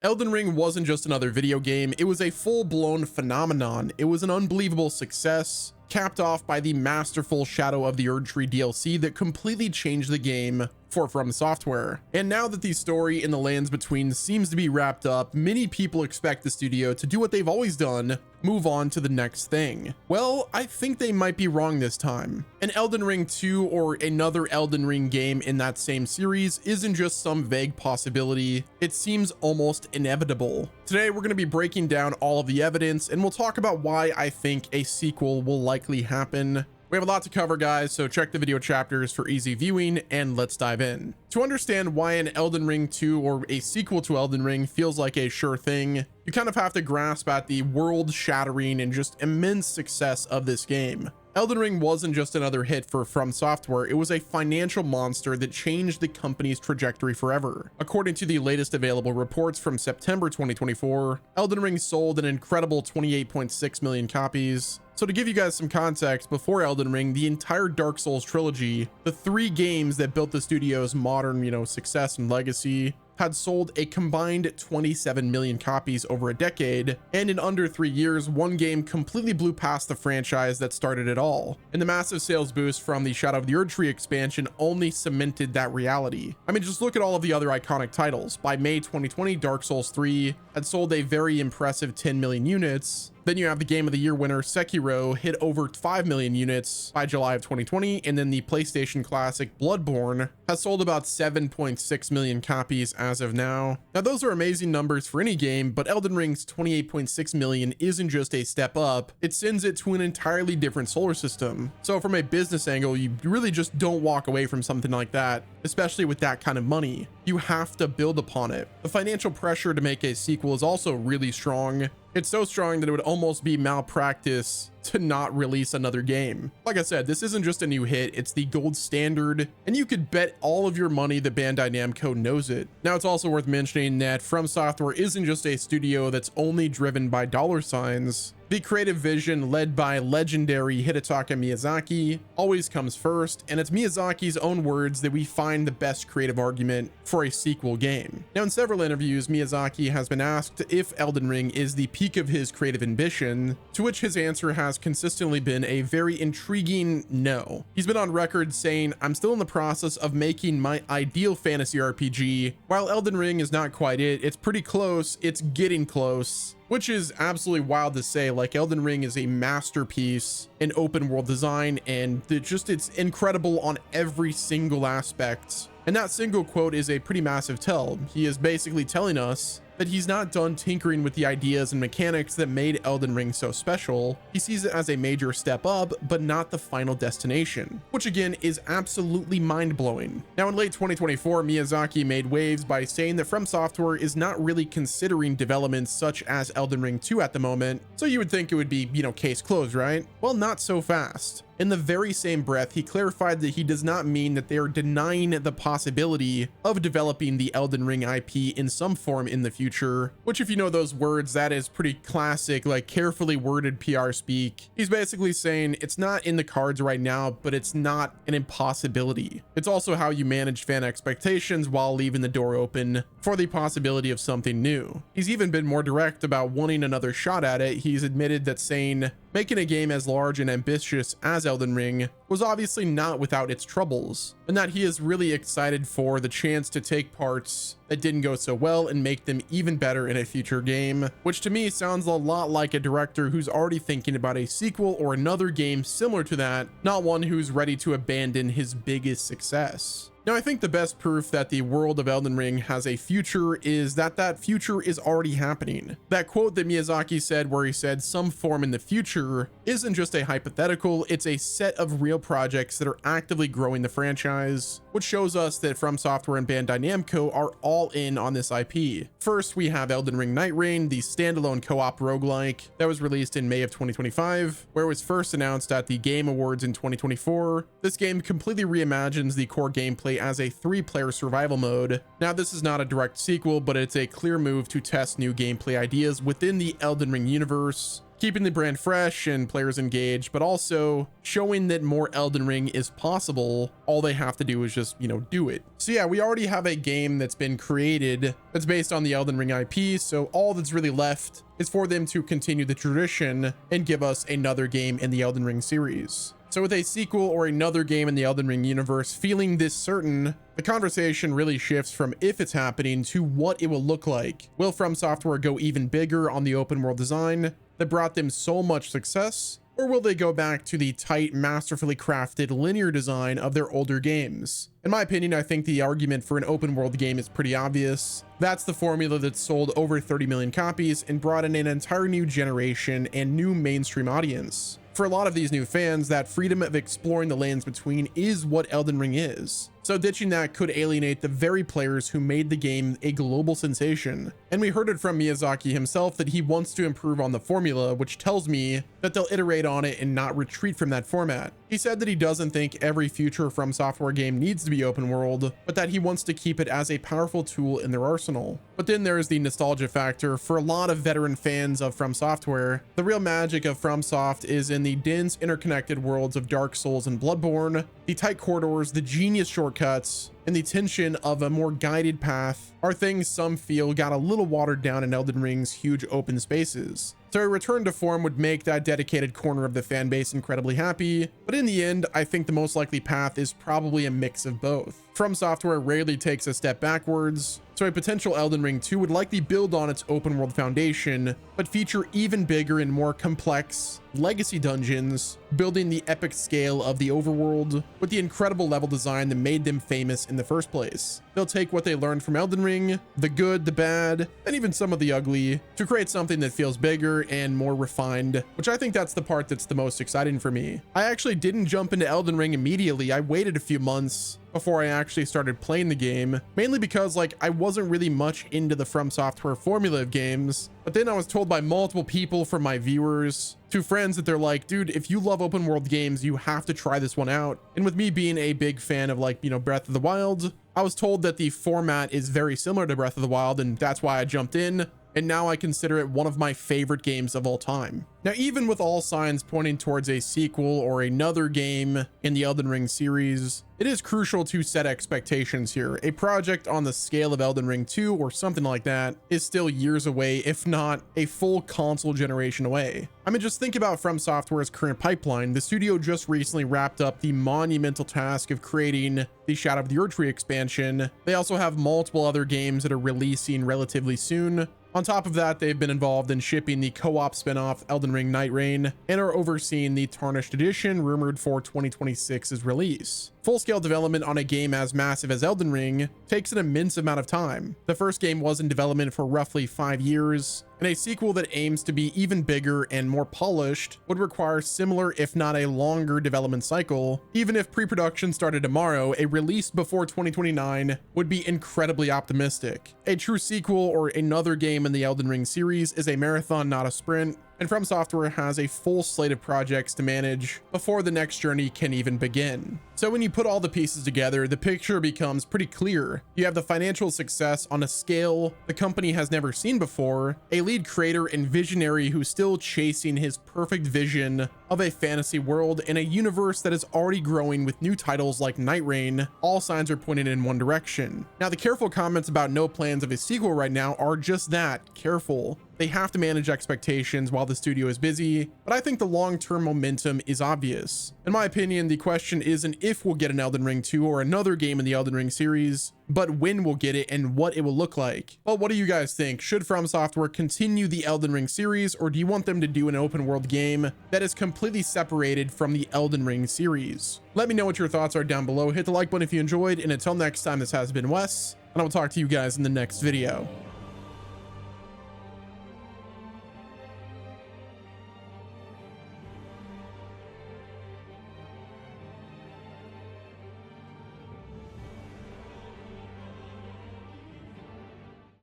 Elden Ring wasn't just another video game, it was a full-blown phenomenon. It was an unbelievable success, capped off by the masterful Shadow of the Erdtree DLC that completely changed the game for FromSoftware. And now that the story in the lands between seems to be wrapped up, many people expect the studio to do what they've always done, move on to the next thing. Well, I think they might be wrong this time. An Elden Ring 2 or another Elden Ring game in that same series isn't just some vague possibility, it seems almost inevitable. Today we're going to be breaking down all of the evidence, and we'll talk about why I think a sequel will likely happen. We have a lot to cover, guys, so check the video chapters for easy viewing, and let's dive in. To understand why an Elden Ring 2 or a sequel to Elden Ring feels like a sure thing, you kind of have to grasp at the world-shattering and just immense success of this game. Elden Ring wasn't just another hit for FromSoftware, it was a financial monster that changed the company's trajectory forever. According to the latest available reports from September 2024, Elden Ring sold an incredible 28.6 million copies. So to give you guys some context, before Elden Ring, the entire Dark Souls trilogy, the 3 games that built the studio's modern, success and legacy, had sold a combined 27 million copies over a decade, and in under 3 years, one game completely blew past the franchise that started it all. And the massive sales boost from the Shadow of the Erdtree expansion only cemented that reality. I mean, just look at all of the other iconic titles. By May 2020, Dark Souls 3 had sold a very impressive 10 million units. Then you have the Game of the Year winner Sekiro hit over 5 million units by July of 2020, and then the PlayStation classic Bloodborne has sold about 7.6 million copies as of now. Now those are amazing numbers for any game, but Elden Ring's 28.6 million isn't just a step up, it sends it to an entirely different solar system. So from a business angle, you really just don't walk away from something like that, especially with that kind of money. You have to build upon it. The financial pressure to make a sequel is also really strong. It's so strong that it would almost be malpractice to not release another game. Like I said, this isn't just a new hit, it's the gold standard, and you could bet all of your money that Bandai Namco knows it. Now, it's also worth mentioning that FromSoftware isn't just a studio that's only driven by dollar signs. The creative vision led by legendary Hidetaka Miyazaki always comes first, and it's Miyazaki's own words that we find the best creative argument for a sequel game. Now, in several interviews, Miyazaki has been asked if Elden Ring is the peak of his creative ambition, to which his answer has consistently been a very intriguing no. He's been on record saying, "I'm still in the process of making my ideal fantasy RPG. While Elden Ring is not quite it, it's pretty close, it's getting close." Which is absolutely wild to say. Like, Elden Ring is a masterpiece in open world design, and it's incredible on every single aspect. And that single quote is a pretty massive tell. He is basically telling us that he's not done tinkering with the ideas and mechanics that made Elden Ring so special. He sees it as a major step up, but not the final destination, which again is absolutely mind-blowing. Now, in late 2024, Miyazaki made waves by saying that FromSoftware is not really considering developments such as Elden Ring 2 at the moment, so you would think it would be, case closed, right? Well, not so fast. In the very same breath, he clarified that he does not mean that they are denying the possibility of developing the Elden Ring IP in some form in the future, which, if you know those words, that is pretty classic, like carefully worded PR speak. He's basically saying it's not in the cards right now, but it's not an impossibility. It's also how you manage fan expectations while leaving the door open for the possibility of something new. He's even been more direct about wanting another shot at it. He's admitted that saying making a game as large and ambitious as Elden Ring was obviously not without its troubles, and that he is really excited for the chance to take parts that didn't go so well and make them even better in a future game, which to me sounds a lot like a director who's already thinking about a sequel or another game similar to that, not one who's ready to abandon his biggest success. Now, I think the best proof that the world of Elden Ring has a future is that future is already happening. That quote that Miyazaki said where he said some form in the future isn't just a hypothetical, it's a set of real projects that are actively growing the franchise, which shows us that FromSoftware and Bandai Namco are all in on this IP. First, we have Elden Ring Night Reign, the standalone co-op roguelike that was released in May of 2025, where it was first announced at the Game Awards in 2024. This game completely reimagines the core gameplay as a 3-player survival mode. Now, this is not a direct sequel, but it's a clear move to test new gameplay ideas within the Elden Ring universe. keeping the brand fresh and players engaged, but also showing that more Elden Ring is possible. All they have to do is just, do it. So yeah, we already have a game that's been created that's based on the Elden Ring IP, so all that's really left is for them to continue the tradition and give us another game in the Elden Ring series. So with a sequel or another game in the Elden Ring universe feeling this certain, the conversation really shifts from if it's happening to what it will look like. Will FromSoftware go even bigger on the open world design that brought them so much success? Or will they go back to the tight, masterfully crafted linear design of their older games? In my opinion, I think the argument for an open world game is pretty obvious. That's the formula that sold over 30 million copies and brought in an entire new generation and new mainstream audience. For a lot of these new fans, that freedom of exploring the lands between is what Elden Ring is. So ditching that could alienate the very players who made the game a global sensation. And we heard it from Miyazaki himself that he wants to improve on the formula, which tells me that they'll iterate on it and not retreat from that format. He said that he doesn't think every future FromSoftware game needs to be open world, but that he wants to keep it as a powerful tool in their arsenal. But then there's the nostalgia factor. For a lot of veteran fans of FromSoftware, the real magic of FromSoft is in the dense, interconnected worlds of Dark Souls and Bloodborne, the tight corridors, the genius shortcuts, and the tension of a more guided path are things some feel got a little watered down in Elden Ring's huge open spaces. So a return to form would make that dedicated corner of the fan base incredibly happy, but in the end, I think the most likely path is probably a mix of both. FromSoftware rarely takes a step backwards, so a potential Elden Ring 2 would likely build on its open world foundation, but feature even bigger and more complex legacy dungeons, building the epic scale of the overworld with the incredible level design that made them famous in the first place. They'll take what they learned from Elden Ring, the good, the bad, and even some of the ugly, to create something that feels bigger and more refined, which I think that's the part that's the most exciting for me. I actually didn't jump into Elden Ring immediately. I waited a few months before I actually started playing the game, mainly because I wasn't really much into the FromSoftware formula of games. But then I was told by multiple people, from my viewers to friends, that they're like, dude, if you love open world games, you have to try this one out. And with me being a big fan of Breath of the Wild, I was told that the format is very similar to Breath of the Wild, and that's why I jumped in. And now I consider it one of my favorite games of all time. Now, even with all signs pointing towards a sequel or another game in the Elden Ring series, it is crucial to set expectations here. A project on the scale of Elden Ring 2 or something like that is still years away, if not a full console generation away. I mean, just think about FromSoftware's current pipeline. The studio just recently wrapped up the monumental task of creating the Shadow of the Erdtree expansion. They also have multiple other games that are releasing relatively soon. On top of that, they've been involved in shipping the co-op spinoff Elden Ring Night Reign and are overseeing the Tarnished Edition rumored for 2026's release. Full-scale development on a game as massive as Elden Ring takes an immense amount of time. The first game was in development for roughly 5 years, and a sequel that aims to be even bigger and more polished would require similar, if not a longer, development cycle. Even if pre-production started tomorrow, a release before 2029 would be incredibly optimistic. A true sequel or another game in the Elden Ring series is a marathon, not a sprint, and FromSoftware has a full slate of projects to manage before the next journey can even begin. So when you put all the pieces together, the picture becomes pretty clear. You have the financial success on a scale the company has never seen before, a lead creator and visionary who's still chasing his perfect vision of a fantasy world in a universe that is already growing with new titles like Night Reign. All signs are pointing in one direction. Now, the careful comments about no plans of a sequel right now are just that, careful. They have to manage expectations while the studio is busy, but I think the long-term momentum is obvious. In my opinion, the question isn't if we'll get an Elden Ring 2 or another game in the Elden Ring series, but when we'll get it and what it will look like. Well, what do you guys think? Should FromSoftware continue the Elden Ring series, or do you want them to do an open world game that is completely separated from the Elden Ring series? Let me know what your thoughts are down below. Hit the like button if you enjoyed, and until next time, this has been Wes, and I will talk to you guys in the next video.